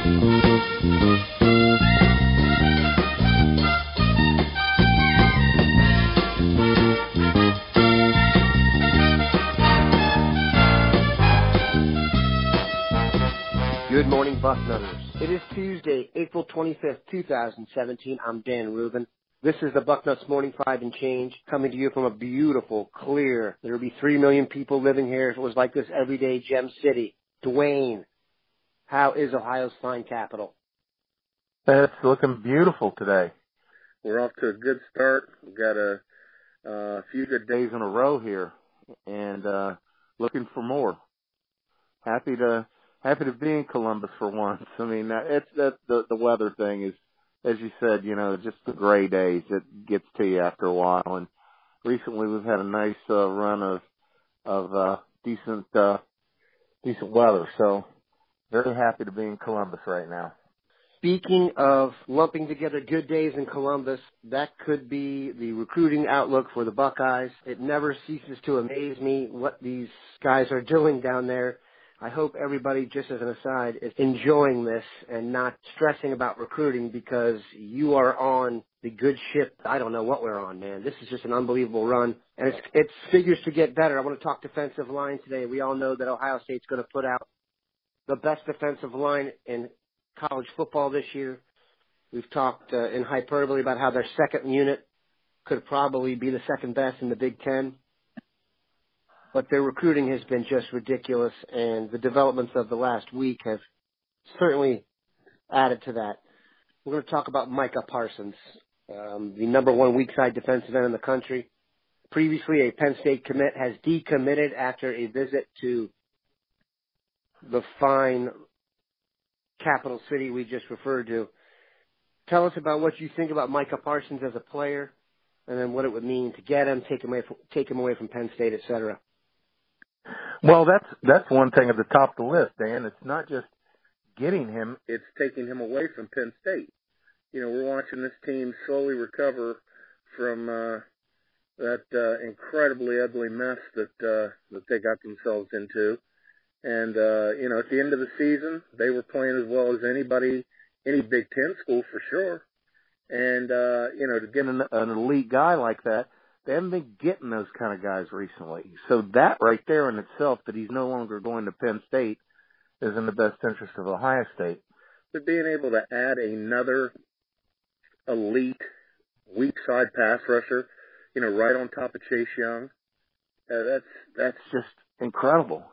Good morning, Bucknutters. It is Tuesday, April 25th, 2017. I'm Dan Rubin. This is the Bucknuts Morning 5 and Change, coming to you from a beautiful, clear, there will be 3 million people living here if it was like this every day, Gem City. Duane, how is Ohio's fine capital? It's looking beautiful today. We're off to a good start. We've got a few good days in a row here, and looking for more. Happy to be in Columbus for once. I mean, the weather thing is, as you said, just the gray days. It gets to you after a while. And recently we've had a nice run of decent weather. So very happy to be in Columbus right now. Speaking of lumping together good days in Columbus, that could be the recruiting outlook for the Buckeyes. It never ceases to amaze me what these guys are doing down there. I hope everybody, just as an aside, is enjoying this and not stressing about recruiting because you are on the good ship. I don't know what we're on, man. This is just an unbelievable run, and it figures to get better. I want to talk defensive line today. We all know that Ohio State's going to put out the best defensive line in college football this year. We've talked in hyperbole about how their second unit could probably be the second best in the Big Ten. But their recruiting has been just ridiculous, and the developments of the last week have certainly added to that. We're going to talk about Micah Parsons, the number one weak side defensive end in the country. Previously, a Penn State commit has decommitted after a visit to the fine capital city we just referred to. Tell us about what you think about Micah Parsons as a player, and then what it would mean to get him, take him away from Penn State, et cetera. Well, that's one thing at the top of the list, Dan. It's not just getting him, it's taking him away from Penn State. We're watching this team slowly recover from that incredibly ugly mess that they got themselves into. And, at the end of the season, they were playing as well as anybody, any Big Ten school for sure. And, to get an elite guy like that, they haven't been getting those kind of guys recently. So that right there in itself, that he's no longer going to Penn State, is in the best interest of Ohio State. But being able to add another elite, weak side pass rusher, right on top of Chase Young, that's just incredible.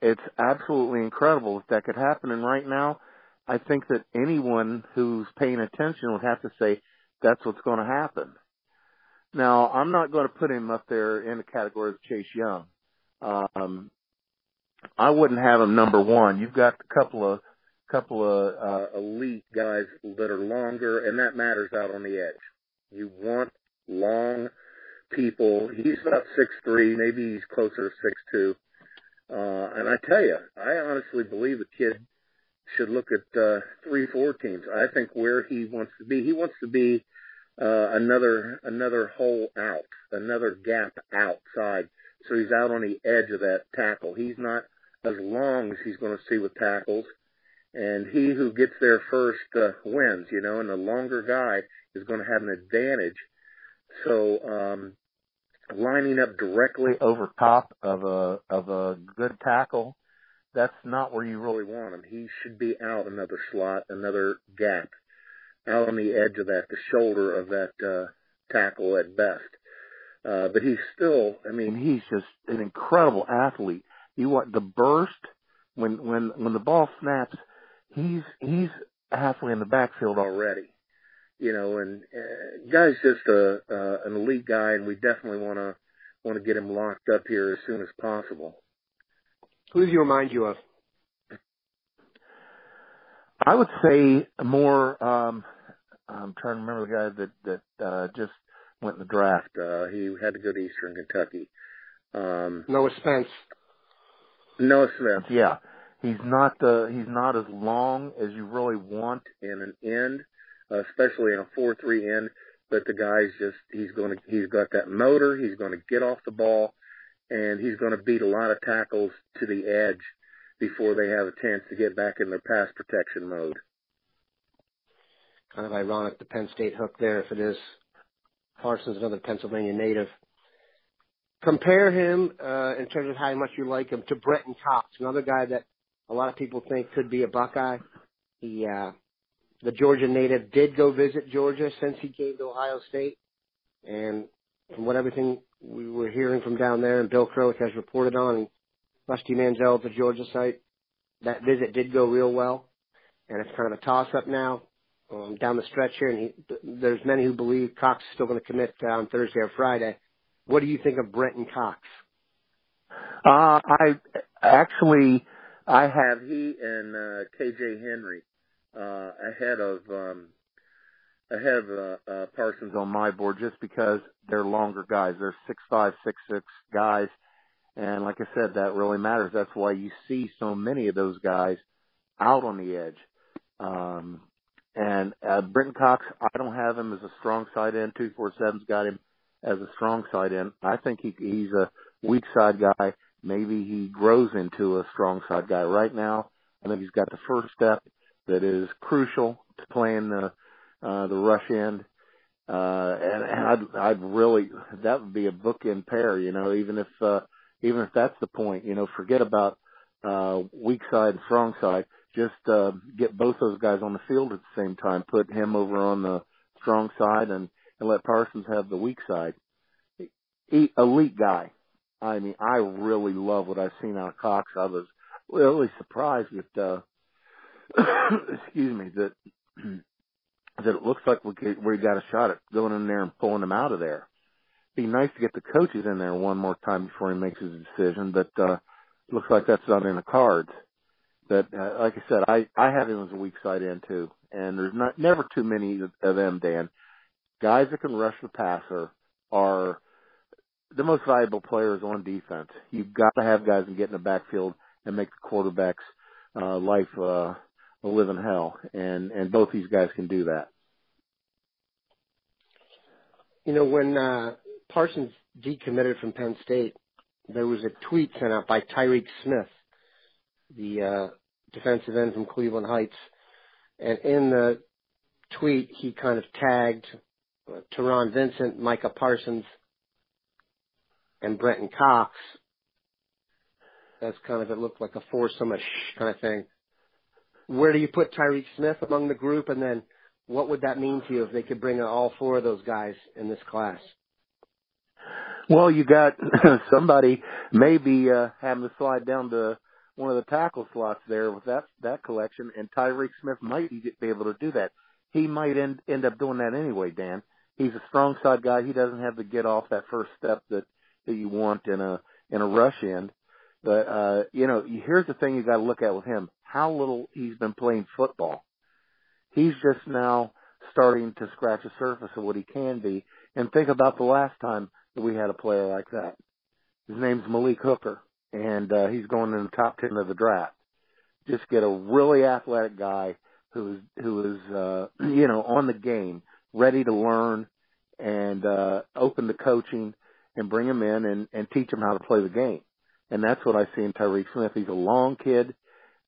It's absolutely incredible if that could happen. And right now, I think that anyone who's paying attention would have to say that's what's going to happen. Now, I'm not going to put him up there in the category of Chase Young. I wouldn't have him number one. You've got a couple of elite guys that are longer, and that matters out on the edge. You want long people. He's about 6'3", maybe he's closer to 6'2". And I tell you, I honestly believe the kid should look at 3-4 teams. I think where he wants to be another hole out, another gap outside. So he's out on the edge of that tackle. He's not as long as he's going to see with tackles. And he who gets there first wins, and the longer guy is going to have an advantage. So lining up directly over top of a good tackle, that's not where you really want him. He should be out another slot, another gap, out on the edge of that, the shoulder of that tackle at best. But he's still, he's just an incredible athlete. You want the burst when the ball snaps, he's halfway in the backfield already. And guy's just an elite guy, and we definitely want to get him locked up here as soon as possible. Who does he remind you of? I would say more. I'm trying to remember the guy that just went in the draft. He had to go to Eastern Kentucky. Noah Spence. Noah Smith. Yeah, he's not as long as you really want in an end, especially in a 4-3 end. But the guy's he's got that motor. He's going to get off the ball, and he's going to beat a lot of tackles to the edge before they have a chance to get back in their pass protection mode. Kind of ironic, the Penn State hook there, if it is. Parsons, another Pennsylvania native. Compare him, in terms of how much you like him, to Brenton Cox, another guy that a lot of people think could be a Buckeye. He, the Georgia native, did go visit Georgia since he came to Ohio State. And from everything we were hearing from down there, and Bill Crow has reported on, and Rusty Manziel at the Georgia site, that visit did go real well. And it's kind of a toss-up now down the stretch here. And there's many who believe Cox is still going to commit on Thursday or Friday. What do you think of Brenton Cox? I have he and KJ Henry ahead of Parsons on my board just because they're longer guys. They're 6'5", 6'6" guys. And like I said, that really matters. That's why you see so many of those guys out on the edge. And Brenton Cox, I don't have him as a strong side end. 247's got him as a strong side end. I think he's a weak side guy. Maybe he grows into a strong side guy. Right now, I think he's got the first step that is crucial to playing the rush end. And I'd really, that would be a bookend pair, even if that's the point, forget about weak side and strong side. Just get both those guys on the field at the same time. Put him over on the strong side and let Parsons have the weak side. Elite guy. I mean, I really love what I've seen out of Cox. I was really surprised with, excuse me, that it looks like we got a shot at going in there and pulling him out of there. Be nice to get the coaches in there one more time before he makes his decision, but looks like that's not in the cards. But like I said, I have him as a weak side end too, and there's never too many of them, Dan. Guys that can rush the passer are the most valuable players on defense. You've got to have guys that get in the backfield and make the quarterback's life a living hell, and both these guys can do that. When Parsons decommitted from Penn State, there was a tweet sent out by Tyreke Smith, the defensive end from Cleveland Heights, and in the tweet he kind of tagged Taron Vincent, Micah Parsons, and Brenton Cox. That's kind of, it looked like a foursome kind of thing. Where do you put Tyreke Smith among the group, and then what would that mean to you if they could bring all four of those guys in this class? Well, you got somebody maybe having to slide down to one of the tackle slots there with that collection, and Tyreke Smith might be able to do that. He might end up doing that anyway, Dan. He's a strong side guy. He doesn't have to get off that first step that you want in a rush end. But here's the thing you got to look at with him: how little he's been playing football. He's just now starting to scratch the surface of what he can be. And think about the last time that we had a player like that. His name's Malik Hooker, and he's going in the top 10 of the draft. Just get a really athletic guy who is on the game, ready to learn, and open to coaching, and bring him in and teach him how to play the game. And that's what I see in Tyreke Smith. He's a long kid,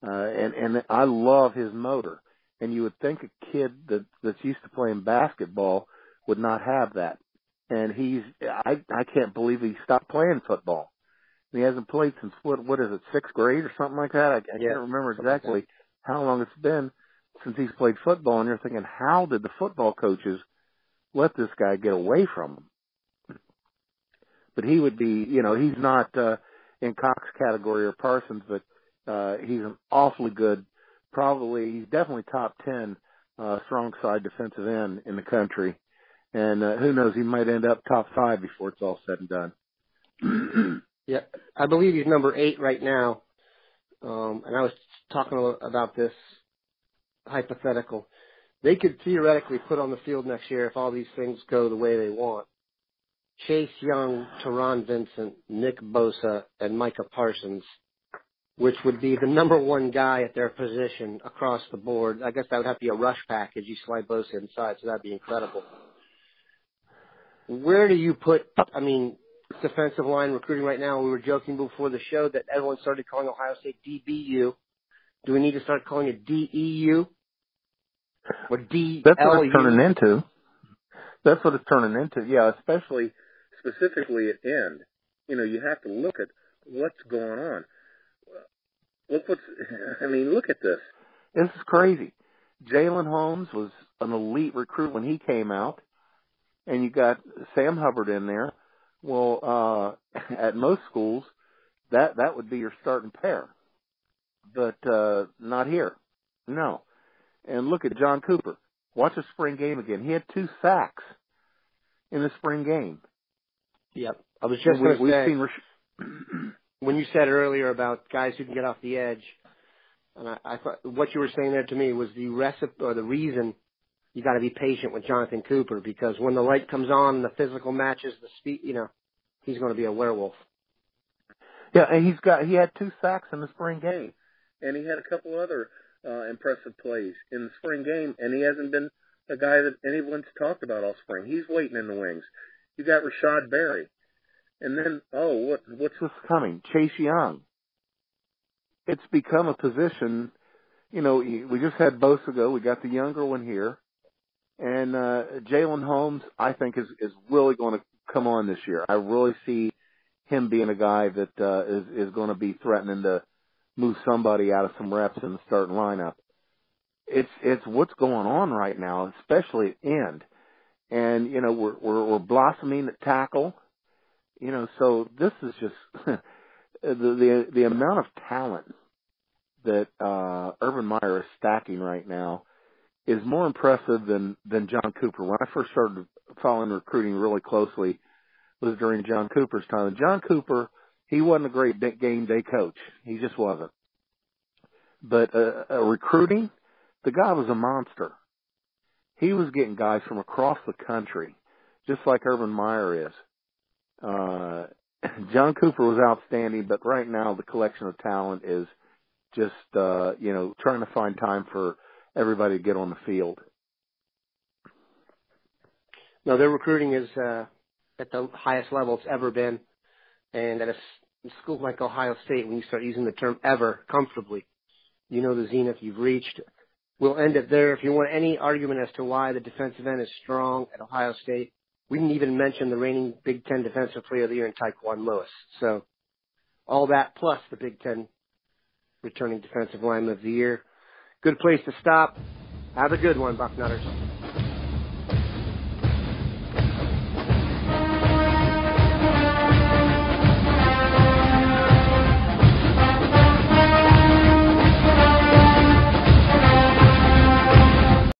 and I love his motor. And you would think a kid that's used to playing basketball would not have that. And I can't believe he stopped playing football. He hasn't played since, what is it, 6th grade or something like that? I can't remember exactly how long it's been since he's played football. And you're thinking, how did the football coaches let this guy get away from him? But he would be, he's not in Cox category or Parsons, but he's an awfully good, he's definitely top 10 strong side defensive end in the country. And who knows, he might end up top 5 before it's all said and done. Yeah, I believe he's number 8 right now. And I was talking about this hypothetical. They could theoretically put on the field next year, if all these things go the way they want, Chase Young, Taron Vincent, Nick Bosa, and Micah Parsons, which would be the number 1 guy at their position across the board. I guess that would have to be a rush package. You slide Bosa inside, so that'd be incredible. Where do you put, defensive line recruiting right now. We were joking before the show that everyone started calling Ohio State DBU. Do we need to start calling it DEU? Or DLU? That's what it's turning into. That's what it's turning into. Yeah, especially specifically at end. You know, you have to look at what's going on. Look at this. This is crazy. Jalen Holmes was an elite recruit when he came out, and you got Sam Hubbard in there. Well, at most schools, that would be your starting pair, but not here. No. And look at John Cooper. Watch the spring game again. He had 2 sacks in the spring game. Yep. I was just going to say, when you said earlier about guys who can get off the edge, and I thought what you were saying there to me was the recipe or the reason you got to be patient with Jonathan Cooper, because when the light comes on and the physical matches the speed, he's going to be a werewolf. Yeah, and he had 2 sacks in the spring game, and he had a couple other impressive plays in the spring game, and he hasn't been a guy that anyone's talked about all spring. He's waiting in the wings. You got Rashad Berry, and then what's this coming? Chase Young. It's become a position. We just had Bosa go. We got the younger one here. And Jalen Holmes, I think, is really going to come on this year. I really see him being a guy that is going to be threatening to move somebody out of some reps in the starting lineup. It's what's going on right now, especially at end. And we're blossoming at tackle. So this is just the amount of talent that Urban Meyer is stacking right now is more impressive than John Cooper. When I first started following recruiting really closely was during John Cooper's time. And John Cooper, he wasn't a great game day coach. He just wasn't. But recruiting, the guy was a monster. He was getting guys from across the country, just like Urban Meyer is. John Cooper was outstanding, but right now the collection of talent is just, trying to find time for everybody to get on the field. No, their recruiting is at the highest level it's ever been. And at a school like Ohio State, when you start using the term ever comfortably, the zenith you've reached. We'll end it there. If you want any argument as to why the defensive end is strong at Ohio State, we didn't even mention the reigning Big Ten Defensive Player of the Year in Tyquan Lewis. So all that plus the Big Ten returning Defensive Lineman of the Year. Good place to stop. Have a good one, Bucknutters.